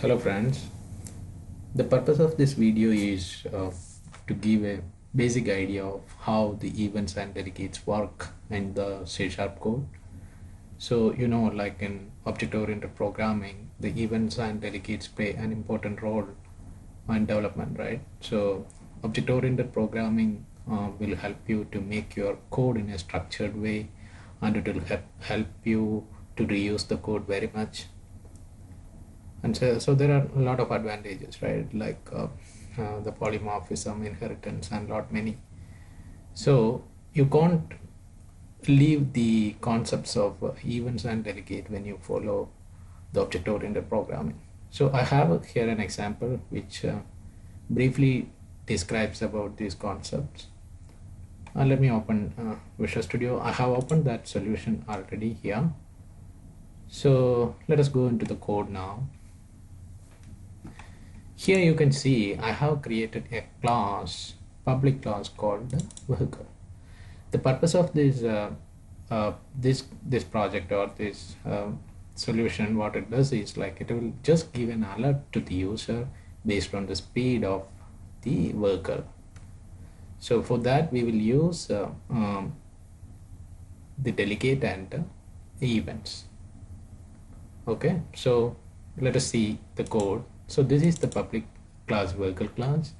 Hello friends, the purpose of this video is to give a basic idea of how the events and delegates work in the C# code. So like in object-oriented programming, the events and delegates play an important role in development, right? So object-oriented programming will help you to make your code in a structured way, and it will help you to reuse the code very much. And so there are a lot of advantages, right? Like the polymorphism, inheritance, and lot many. So you can't leave the concepts of events and delegate when you follow the object-oriented programming. So I have here an example which briefly describes about these concepts. Let me open Visual Studio. I have opened that solution already here. So let us go into the code now. Here you can see I have created a class, public class called vehicle. The purpose of this this project or this solution, what it does is like it will just give an alert to the user based on the speed of the vehicle. So for that we will use the delegate and events. Okay, so let us see the code. So this is the public class vehicle class.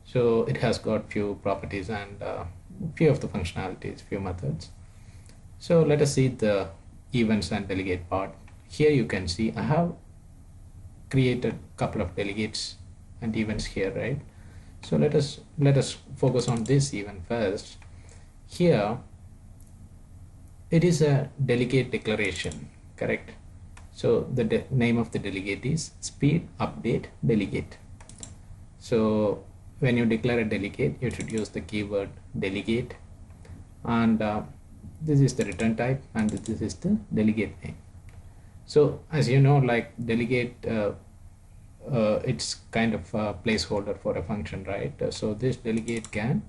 So it has got few properties and few of the functionalities, few methods. So let us see the events and delegate part. Here you can see I have created a couple of delegates and events here, right? So let us focus on this event first. Here it is a delegate declaration, correct? So the name of the delegate is speed update delegate. So when you declare a delegate, you should use the keyword delegate, and this is the return type, and this is the delegate name. So as you know, like delegate, it's kind of a placeholder for a function, right? So this delegate can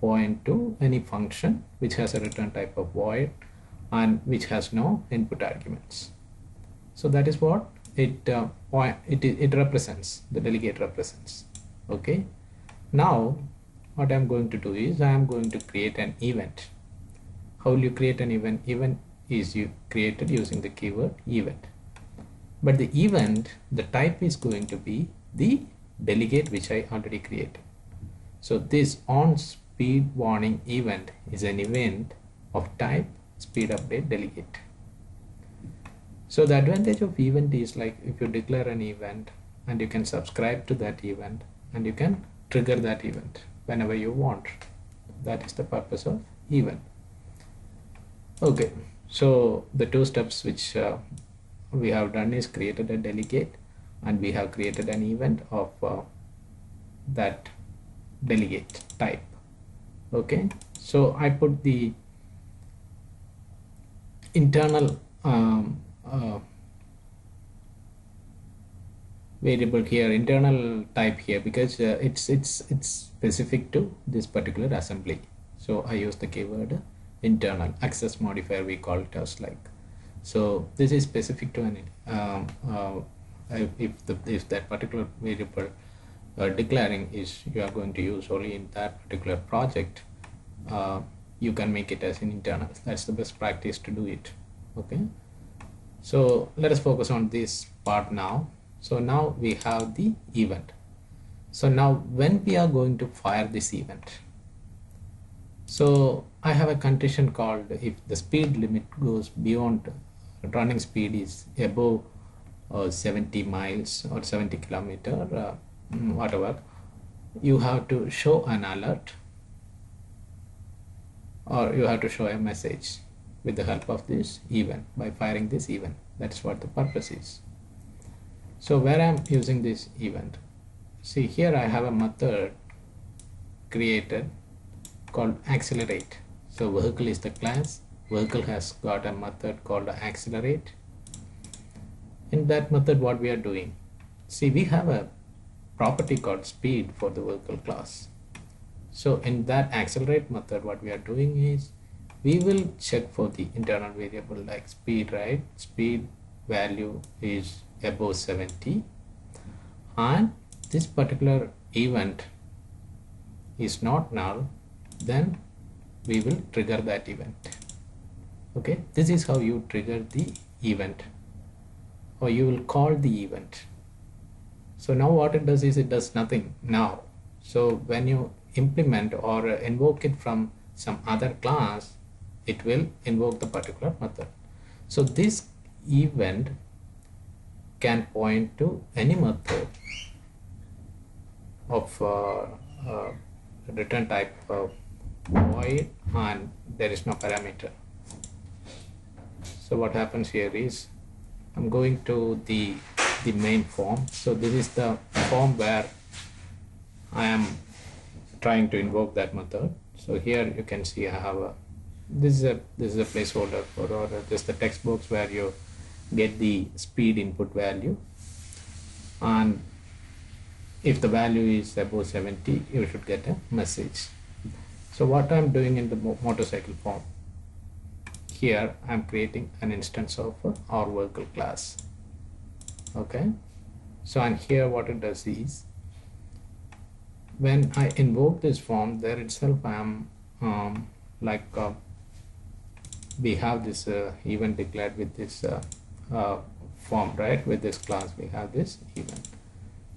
point to any function which has a return type of void and which has no input arguments. So that is what it represents, the delegate represents. Okay, now what I'm going to do is I am going to create an event. How will you create an event? Event is you created using the keyword event, but the event, the type is going to be the delegate which I already created. So this on speed warning event is an event of type speed update delegate. So the advantage of event is like if you declare an event and you can subscribe to that event and you can trigger that event whenever you want. That is the purpose of event. Okay, so the two steps which we have done is created a delegate and we have created an event of that delegate type. Okay, so I put the internal variable here, internal type here, because it's specific to this particular assembly. So I use the keyword internal access modifier, we call it as like. So this is specific to an if that particular variable declaring is you are going to use only in that particular project, you can make it as an internal. That's the best practice to do it. Okay, so let us focus on this part now. So now we have the event. So now when we are going to fire this event, so I have a condition called if the speed limit goes beyond running speed is above 70 miles or 70 kilometer, whatever, you have to show an alert or you have to show a message with the help of this event by firing this event. That's what the purpose is. So where I'm using this event, see here I have a method created called accelerate. So vehicle is the class, vehicle has got a method called accelerate. In that method what we are doing, see we have a property called speed for the vehicle class. So in that accelerate method what we are doing is we will check for the internal variable like speed, right? Speed value is above 70 and this particular event is not null, then we will trigger that event. Okay, this is how you trigger the event, or you will call the event. So now what it does is it does nothing now. So when you implement or invoke it from some other class, it will invoke the particular method. So this event can point to any method of return type void, and there is no parameter. So what happens here is I'm going to the main form. So this is the form where I am trying to invoke that method. So here you can see I have a this is a placeholder for, or just the text box where you get the speed input value, and if the value is above 70 you should get a message. So what I'm doing in the motorcycle form, here I'm creating an instance of our vehicle class. Okay, so and here what it does is when I invoke this form, there itself I am we have this event declared with this form, right? With this class we have this event.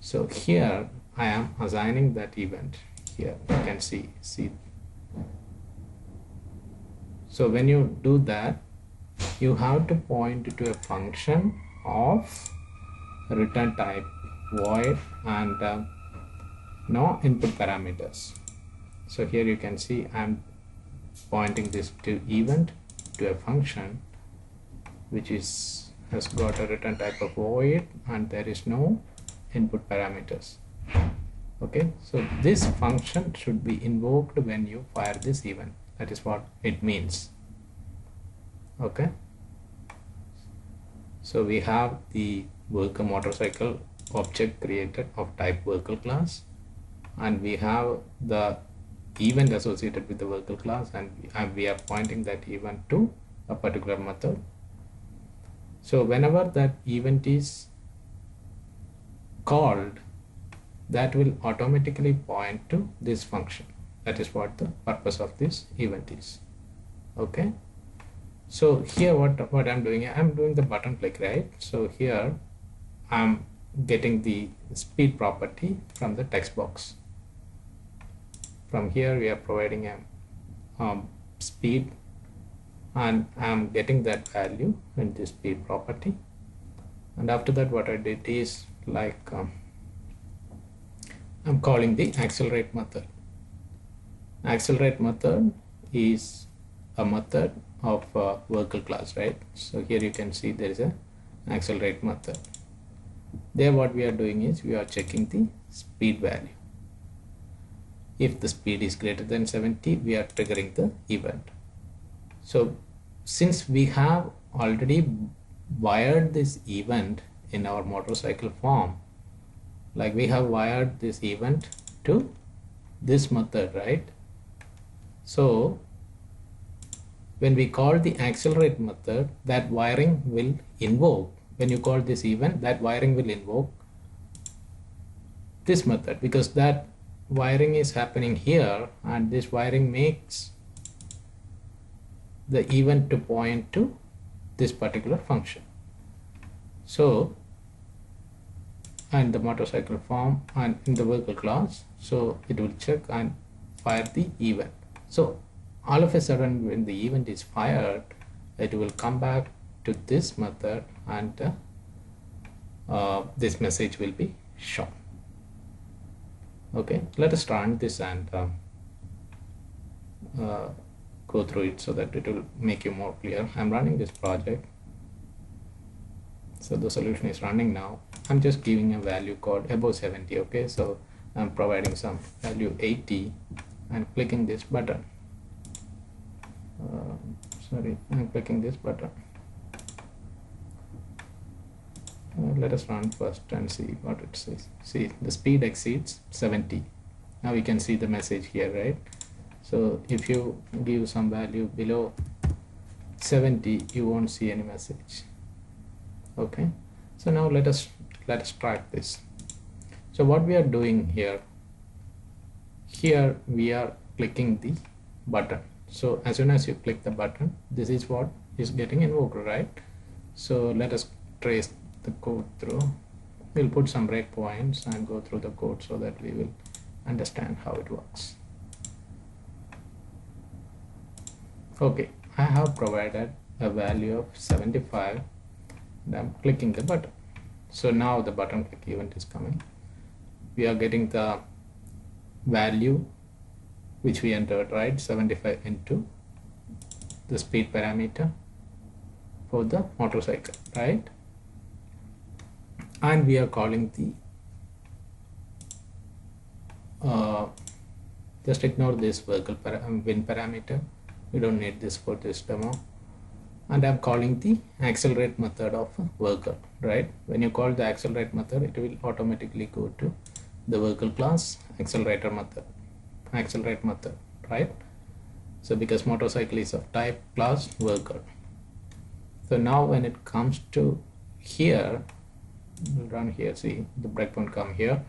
So here I am assigning that event. Here you can see. So when you do that, you have to point to a function of return type void and no input parameters. So here you can see I'm pointing this to event, to a function which has got a return type of void and there is no input parameters. Okay, so this function should be invoked when you fire this event. That is what it means. Okay, so we have the vehicle motorcycle object created of type vehicle class, and we have the event associated with the vehicle class, and we are pointing that event to a particular method. So whenever that event is called, that will automatically point to this function. That is what the purpose of this event is. Okay, so here what I'm doing, I'm doing the button click, right? So here I'm getting the speed property from the text box. From here we are providing a speed, and I'm getting that value in the speed property. And after that what I did is I'm calling the accelerate method. Accelerate method is a method of vehicle class, right? So here you can see there is a accelerate method. There what we are doing is we are checking the speed value. If the speed is greater than 70, we are triggering the event. So since we have already wired this event in our motorcycle form, like we have wired this event to this method, right? So when we call the accelerate method, that wiring will invoke. When you call this event, that wiring will invoke this method, because that wiring is happening here, and this wiring makes the event to point to this particular function. So and the motorcycle form and in the vehicle class, so it will check and fire the event. So all of a sudden when the event is fired, it will come back to this method, and this message will be shown. Okay, let us run this and go through it so that it will make you more clear. I'm running this project, so the solution is running now. I'm just giving a value called above 70. Okay, so I'm providing some value 80 and clicking this button. I'm clicking this button. Let us run first and see what it says. See, the speed exceeds 70. Now we can see the message here, right? So if you give some value below 70, you won't see any message. Okay, so now let us track this. So what we are doing here we are clicking the button. So as soon as you click the button, this is what is getting invoked, right? So let us trace the code through. We'll put some breakpoints and go through the code so that we will understand how it works. Okay, I have provided a value of 75 and I'm clicking the button. So now the button click event is coming. We are getting the value which we entered, right? 75 into the speed parameter for the motorcycle, right? And we are calling the just ignore this vehicle win parameter. We don't need this for this demo. And I'm calling the accelerate method of vehicle, right? When you call the accelerate method, it will automatically go to the vehicle class accelerate method, right? So because motorcycle is of type class vehicle. So now when it comes to here, we'll run here, see the breakpoint come here,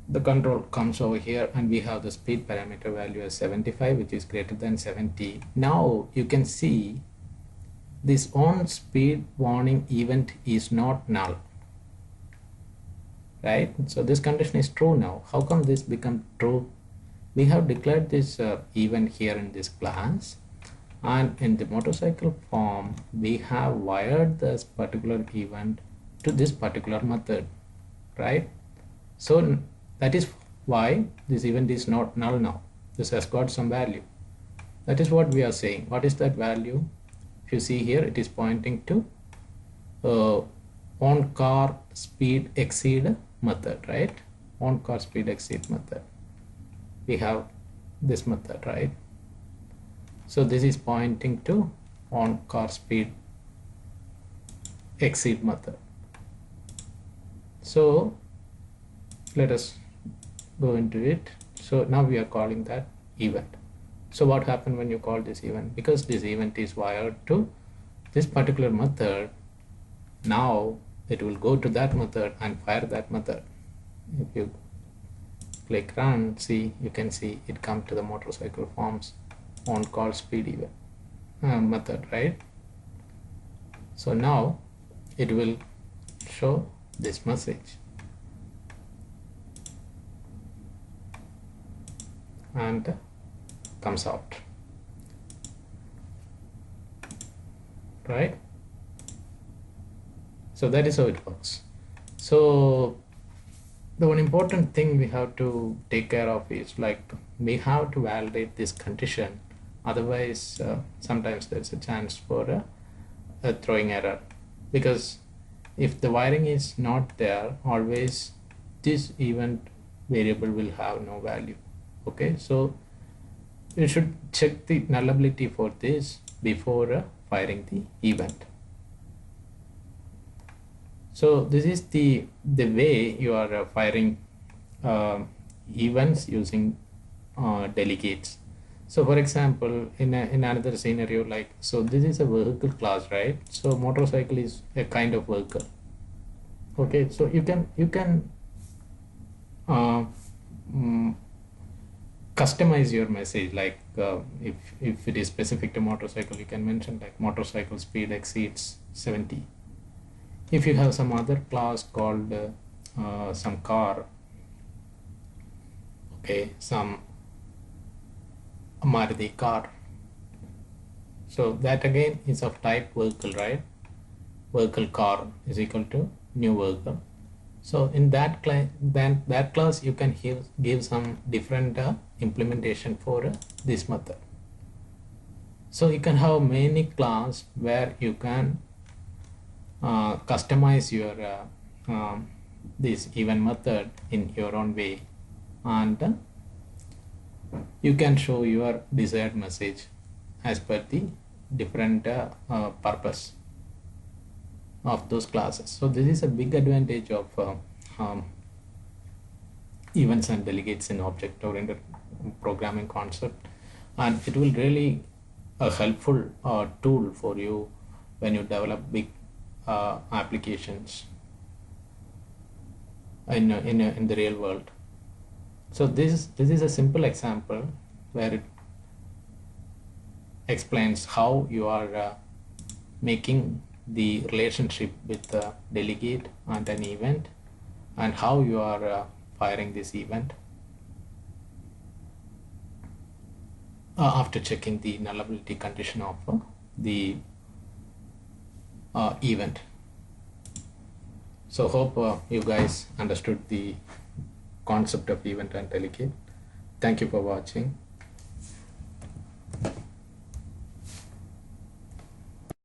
the control comes over here, and we have the speed parameter value as 75, which is greater than 70. Now you can see this on speed warning event is not null, right? So this condition is true now. How come this become true? We have declared this event here in this class, and in the motorcycle form we have wired this particular event to this particular method, right? So that is why this event is not null now. This has got some value. That is what we are saying. What is that value? If you see here, it is pointing to on car speed exceed method, right? On car speed exceed method. We have this method, right? So this is pointing to on car speed exceed method. So let us go into it. So now we are calling that event. So what happened when you call this event? Because this event is wired to this particular method, now it will go to that method and fire that method. If you click run, see, you can see it come to the motorcycle forms on call speed event method, right? So now it will show this message and comes out, right? So that is how it works. So the one important thing we have to take care of is like we have to validate this condition, otherwise sometimes there's a chance for a throwing error, because if the wiring is not there, always this event variable will have no value. Okay, so you should check the nullability for this before firing the event. So this is the way you are firing events using delegates. So for example, in another scenario, like, so this is a vehicle class, right? So motorcycle is a kind of vehicle. Okay, so you can customize your message, like if it is specific to motorcycle, you can mention like motorcycle speed exceeds 70. If you have some other class called some car, okay, some Maruti car, so that again is of type vehicle, right? Vehicle car is equal to new vehicle. So in that class, then that class you can give some different implementation for this method. So you can have many class where you can customize your this event method in your own way, and you can show your desired message as per the different purpose of those classes. So this is a big advantage of events and delegates in object-oriented programming concept, and it will really a helpful tool for you when you develop big applications. in the real world. So this is a simple example where it explains how you are making the relationship with the delegate and an event, and how you are firing this event after checking the nullability condition of the event. So hope you guys understood the concept of event and delegate. Thank you for watching.